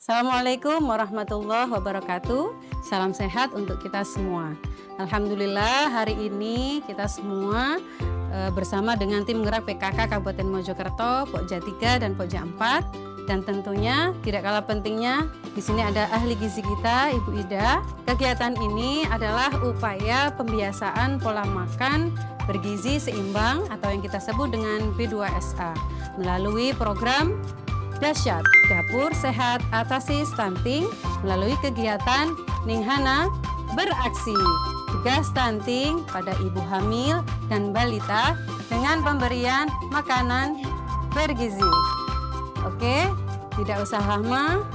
Assalamualaikum warahmatullahi wabarakatuh. Salam sehat untuk kita semua. Alhamdulillah hari ini kita semua bersama dengan tim gerak PKK Kabupaten Mojokerto, Pokja 3 dan Pokja 4. Dan tentunya tidak kalah pentingnya di sini ada ahli gizi kita, Ibu Ida. Kegiatan ini adalah upaya pembiasaan pola makan bergizi seimbang atau yang kita sebut dengan B2SA melalui program Dahsyat Dapur Sehat Atasi Stunting melalui kegiatan Ninghana Beraksi Cegah Stunting pada ibu hamil dan balita dengan pemberian makanan bergizi. Oke, tidak usah lama,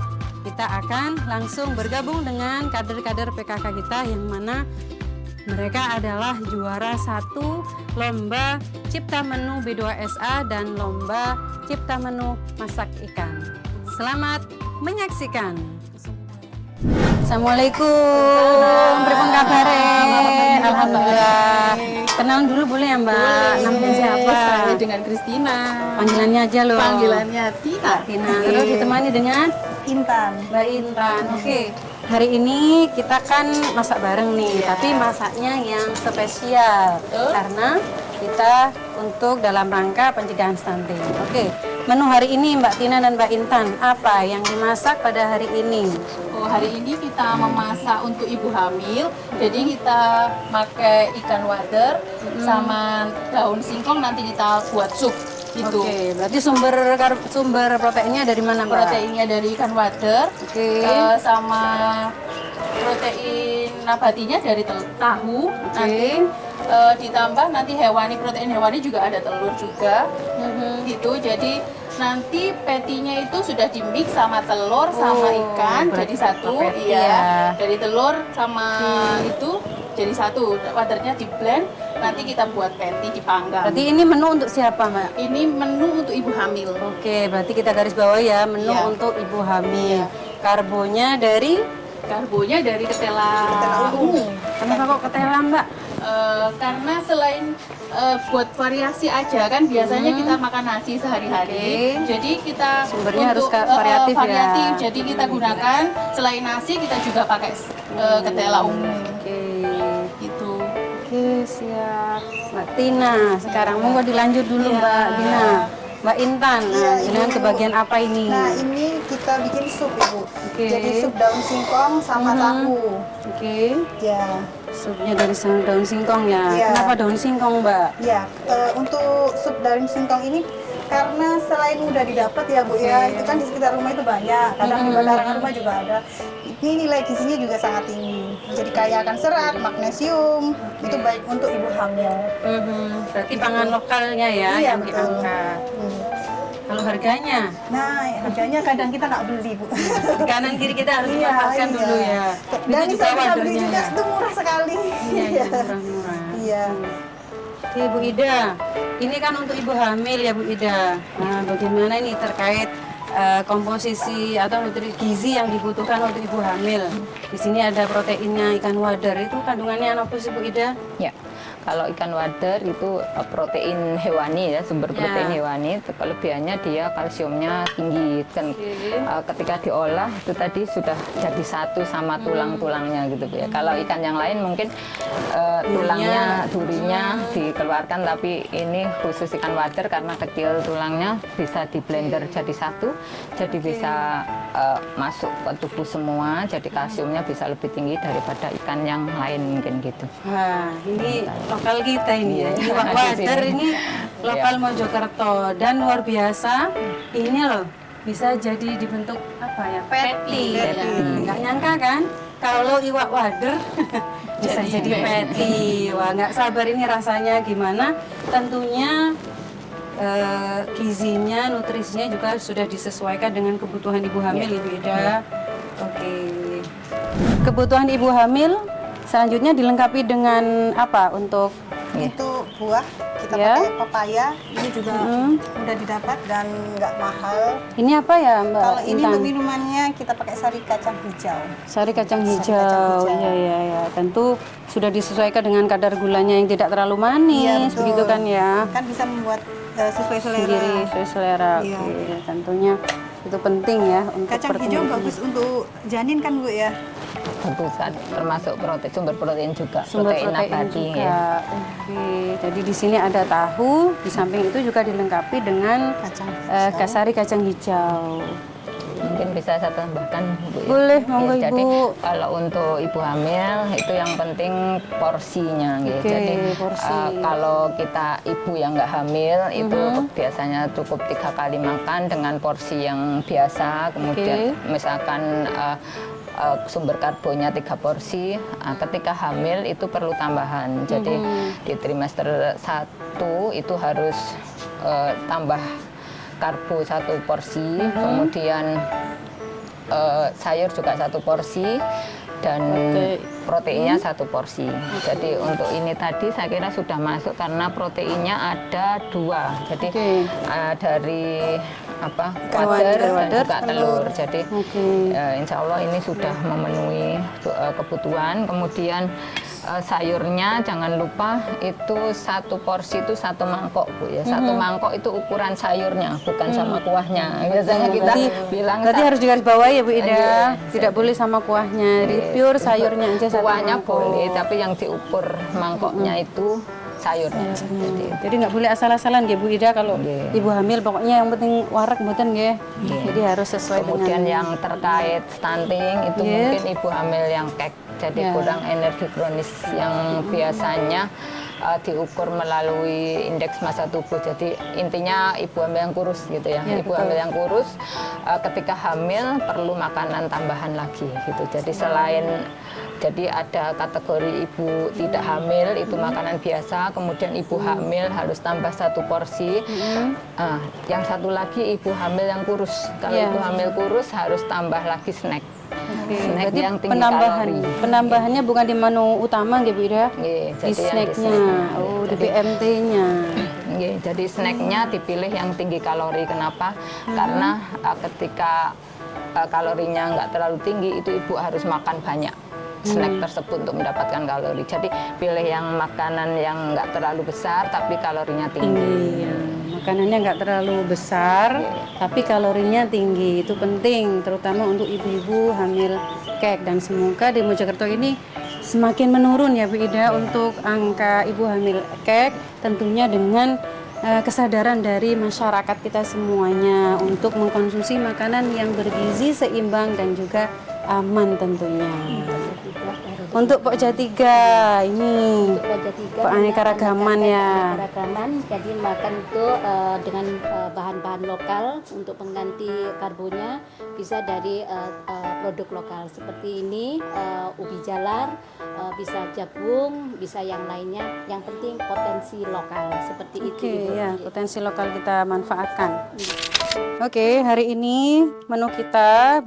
kita akan langsung bergabung dengan kader-kader PKK kita yang mana mereka adalah juara 1 lomba cipta menu B2SA dan lomba cipta menu masak ikan. Selamat menyaksikan. Assalamualaikum. Pripun kabare? Alhamdulillah. Kenalan dulu boleh ya Mbak? Namanya siapa? Saya dengan Kristina. Panggilannya aja loh. Panggilannya Tina. Tina. Terus ditemani dengan Intan. Mbak Intan. Oke. Hari ini kita kan masak bareng nih, tapi masaknya yang spesial karena kita untuk dalam rangka pencegahan stunting. Oke, menu hari ini Mbak Tina dan Mbak Intan apa yang dimasak pada hari ini? Oh, hari ini kita memasak untuk ibu hamil. Jadi kita pakai ikan wader sama daun singkong, nanti kita buat sup. Gitu. Oke, berarti sumber proteinnya dari mana Mbak? Proteinnya dari ikan wader. Oke. Sama protein nabatinya dari tahu. Nanti ditambah nanti protein hewani juga ada telur juga. Gitu. Jadi nanti patinya itu sudah di-mix sama telur sama ikan jadi satu. Iya. Dari telur sama itu jadi satu. Waternya di-blend. Nanti kita buat patty dipanggang. Berarti ini menu untuk siapa Mbak? Ini menu untuk ibu hamil. Oke, berarti kita garis bawah ya, menu untuk ibu hamil. Karbonya dari ketela ungu. Kenapa kok ketela Mbak? Karena selain buat variasi aja kan biasanya kita makan nasi sehari-hari. Jadi kita sumbernya untuk, harus variatif ya. Jadi kita gunakan selain nasi kita juga pakai ketela ungu. Gitu. Oke, siap. Mbak Tina, sekarang mau dilanjut dulu Mbak Dina. Mbak Intan, dengan kebagian apa ini? Nah, ini kita bikin sup, Ibu. Jadi sup daun singkong sama tahu. Ya. Supnya dari daun singkong ya. Kenapa daun singkong, Mbak? Ya, untuk sup daun singkong ini karena selain mudah didapat ya Bu ya, itu kan di sekitar rumah itu banyak, kadang di bantaran rumah juga ada. Ini nilai gizinya juga sangat tinggi, jadi kaya akan serat, magnesium, itu baik untuk ibu hamil. Berarti pangan lokalnya ya yang diangkat. Kalau harganya? Nah, harganya kadang kita nggak beli Bu. Di kanan kiri kita harus memanfaatkan dulu ya. Dan Itu saya bisa beli wadernya juga, ya? itu murah sekali. Iya, murah-murah. Iya. Oke Bu Ida, ini kan untuk ibu hamil ya Bu Ida. Nah, bagaimana ini terkait komposisi atau nutrisi gizi yang dibutuhkan untuk ibu hamil? Di sini ada proteinnya ikan wader, itu kandungannya apa sih Bu Ida? Ya, kalau ikan wader itu protein hewani ya, sumber protein hewani. Kelebihannya dia kalsiumnya tinggi dan ketika diolah itu tadi sudah jadi satu sama tulang-tulangnya gitu ya. Kalau ikan yang lain mungkin durinya dikeluarkan, tapi ini khusus ikan wader karena kecil tulangnya bisa di blender jadi satu, jadi bisa masuk ke tubuh semua, jadi kalsiumnya bisa lebih tinggi daripada ikan yang lain mungkin gitu. Wah, ini lokal kita ini ya. Ini wader ini lokal Mojokerto dan luar biasa. Ini loh bisa jadi dibentuk apa ya? Patty. Nggak nyangka kan kalau iwak wader bisa jadi patty. Wah, nggak sabar ini rasanya gimana. Tentunya gizinya, nutrisinya juga sudah disesuaikan dengan kebutuhan ibu hamil, Ibu Ida. Oke. Kebutuhan ibu hamil selanjutnya dilengkapi dengan apa untuk Itu buah kita pakai pepaya, ini juga mudah didapat dan nggak mahal. Ini apa ya Mbak? Kalau ini Intan? untuk minumannya kita pakai sari kacang hijau. Sari kacang hijau. Iya. Tentu sudah disesuaikan dengan kadar gulanya yang tidak terlalu manis, betul. begitu kan ya? Kan bisa membuat sesuai selera. Sendiri sesuai selera. Iya. Oke, tentunya Itu penting ya untuk Kacang hijau bagus untuk janin kan Bu ya? Bagus kan, termasuk protein, sumber protein juga, Sumber protein nabati juga. ya. Oke, jadi di sini ada tahu, di samping itu juga dilengkapi dengan Kacang kasari kacang hijau. Mungkin bisa saya tambahkan Bu ya. Boleh, monggo Ya, jadi Ibu. kalau untuk ibu hamil itu yang penting porsinya gitu. Oke, Jadi porsi. kalau kita ibu yang nggak hamil itu biasanya cukup 3 kali makan dengan porsi yang biasa. Kemudian misalkan sumber karbonnya 3 porsi. Ketika hamil itu perlu tambahan. Jadi di trimester 1 itu harus tambah karbo 1 porsi, kemudian sayur juga 1 porsi, dan proteinnya 1 porsi. Jadi untuk ini tadi saya kira sudah masuk karena proteinnya ada 2. Jadi dari wader dan juga telur. Jadi insya Allah ini sudah memenuhi kebutuhan. Kemudian sayurnya jangan lupa itu 1 porsi itu 1 mangkok Bu ya. 1 mangkok itu ukuran sayurnya, bukan sama kuahnya. Biasanya kita bilang Berarti harus digarisbawahi ya Bu Ida. Tidak boleh sama kuahnya. Jadi pure sayurnya aja 1 kuahnya mangkok. boleh, tapi yang diukur mangkoknya itu sayurnya. Jadi nggak boleh asal-asalan ya Bu Ida kalau ibu hamil, pokoknya yang penting warak mboten nggih. Jadi harus sesuai Kemudian dengan yang terkait stunting itu mungkin ibu hamil yang kek, jadi kurang energi kronis yang biasanya diukur melalui indeks massa tubuh. Jadi intinya ibu hamil yang kurus gitu ya. Ibu hamil yang kurus ketika hamil perlu makanan tambahan lagi gitu. Jadi selain ada kategori ibu tidak hamil itu makanan biasa, kemudian ibu hamil harus tambah 1 porsi. Yang satu lagi ibu hamil yang kurus. Kalau ibu hamil kurus harus tambah lagi snack. Snack Berarti yang tinggi kalori. penambahannya bukan di menu utama nggih Bu Ida. Iya, Di jadi yang di snacknya, snack. di BMT-nya. Iya, jadi snacknya dipilih yang tinggi kalori. Kenapa? Karena ketika kalorinya nggak terlalu tinggi, itu ibu harus makan banyak snack tersebut untuk mendapatkan kalori. Jadi pilih yang makanan yang nggak terlalu besar tapi kalorinya tinggi. Makanannya nggak terlalu besar, tapi kalorinya tinggi. Itu penting, terutama untuk ibu-ibu hamil kek. Dan semoga di Mojokerto ini semakin menurun ya Bu Ida untuk angka ibu hamil kek. Tentunya dengan kesadaran dari masyarakat kita semuanya untuk mengkonsumsi makanan yang bergizi, seimbang, dan juga aman tentunya. Untuk Pokja 3 ini keanekaragaman ya. Keanekaragaman, jadi makan itu dengan bahan-bahan lokal untuk pengganti karbonnya bisa dari produk lokal seperti ini, ubi jalar, bisa jagung, bisa yang lainnya. Yang penting potensi lokal seperti itu. Ibu. Ya, potensi lokal kita manfaatkan. Oke, hari ini menu kita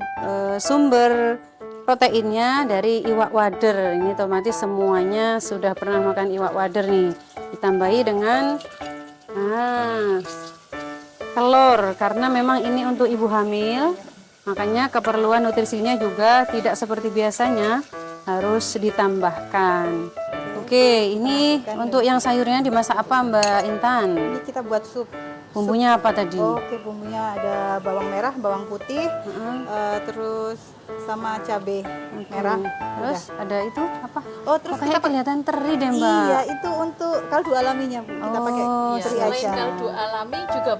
sumber proteinnya dari iwak wader. Ini otomatis semuanya sudah pernah makan iwak wader nih. Ditambahi dengan telur, karena memang ini untuk ibu hamil. Makanya keperluan nutrisinya juga tidak seperti biasanya, harus ditambahkan. Oke, ini untuk yang sayurnya dimasak apa Mbak Intan? Ini kita buat sup. Bumbunya apa tadi? Oke, bumbunya ada bawang merah, bawang putih, terus sama cabai merah. Terus ada itu apa? Oh, terus Kayak kelihatan teri deh Mbak. Iya, itu untuk kaldu alaminya Bu. Kita pakai teri Selain aja. kaldu alami juga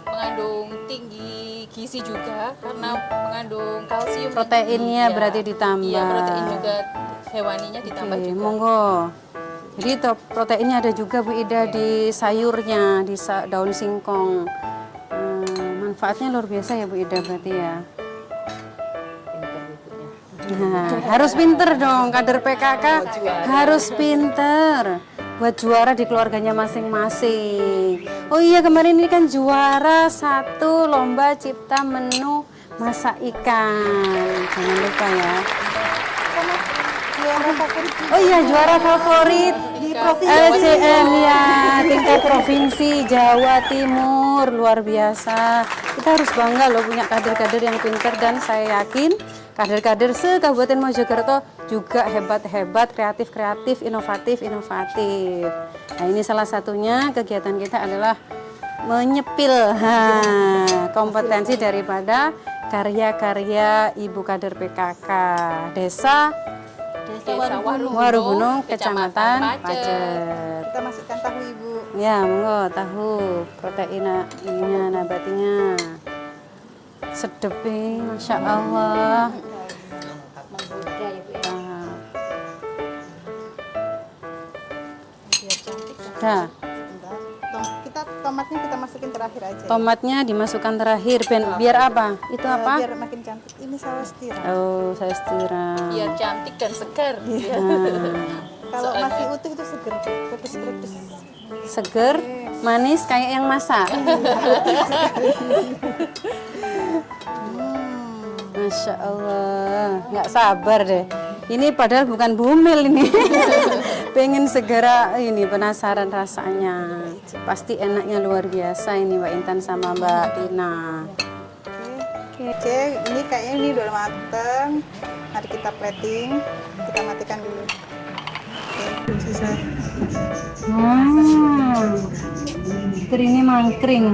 mengandung tinggi gizi juga karena mengandung kalsium. Proteinnya Iya. berarti ditambah. Iya, protein juga hewaninya ditambah Oke, juga. monggo. Jadi proteinnya ada juga Bu Ida di sayurnya, di daun singkong. Manfaatnya luar biasa ya Bu Ida berarti ya. Nah, harus pinter dong, kader PKK harus pinter buat juara di keluarganya masing-masing. Oh iya, kemarin ini kan juara 1 lomba cipta menu masak ikan. Jangan lupa ya. Oh iya, juara favorit Di provinsi LCM ya, tingkat provinsi Jawa Timur, luar biasa. Kita harus bangga loh punya kader-kader yang pinter, dan saya yakin kader-kader se-Kabupaten Mojokerto juga hebat-hebat, kreatif-kreatif, inovatif-inovatif. Nah, ini salah satunya kegiatan kita adalah menyepil kompetensi daripada karya-karya Ibu Kader PKK Desa Warugunung, Kecamatan Pacet. Kita masukkan tahu Ibu. Ya, monggo tahu protein ininya nabatinya. Sedep, Masya Allah. Menggoda ya Bu ya. Nah, Biar cantik kan. dah. Sebentar. Tomatnya kita masukin terakhir aja. Tomatnya dimasukkan terakhir, biar apa? Itu apa? Biar makin cantik. Ini saus tiram. Oh, saya tiram. Biar cantik dan segar. Nah, Kalau masih utuh itu seger, pedes-pedes. seger, manis kayak yang masak. Masya Allah, nggak sabar deh. Ini padahal bukan bumil ini. Pengen segera ini, penasaran rasanya. Pasti enaknya luar biasa ini Mbak Intan sama Mbak Tina. Oke, ini kayaknya ini udah mateng. Mari kita plating. Kita matikan dulu. Oke, selesai. Kering ini mangkring.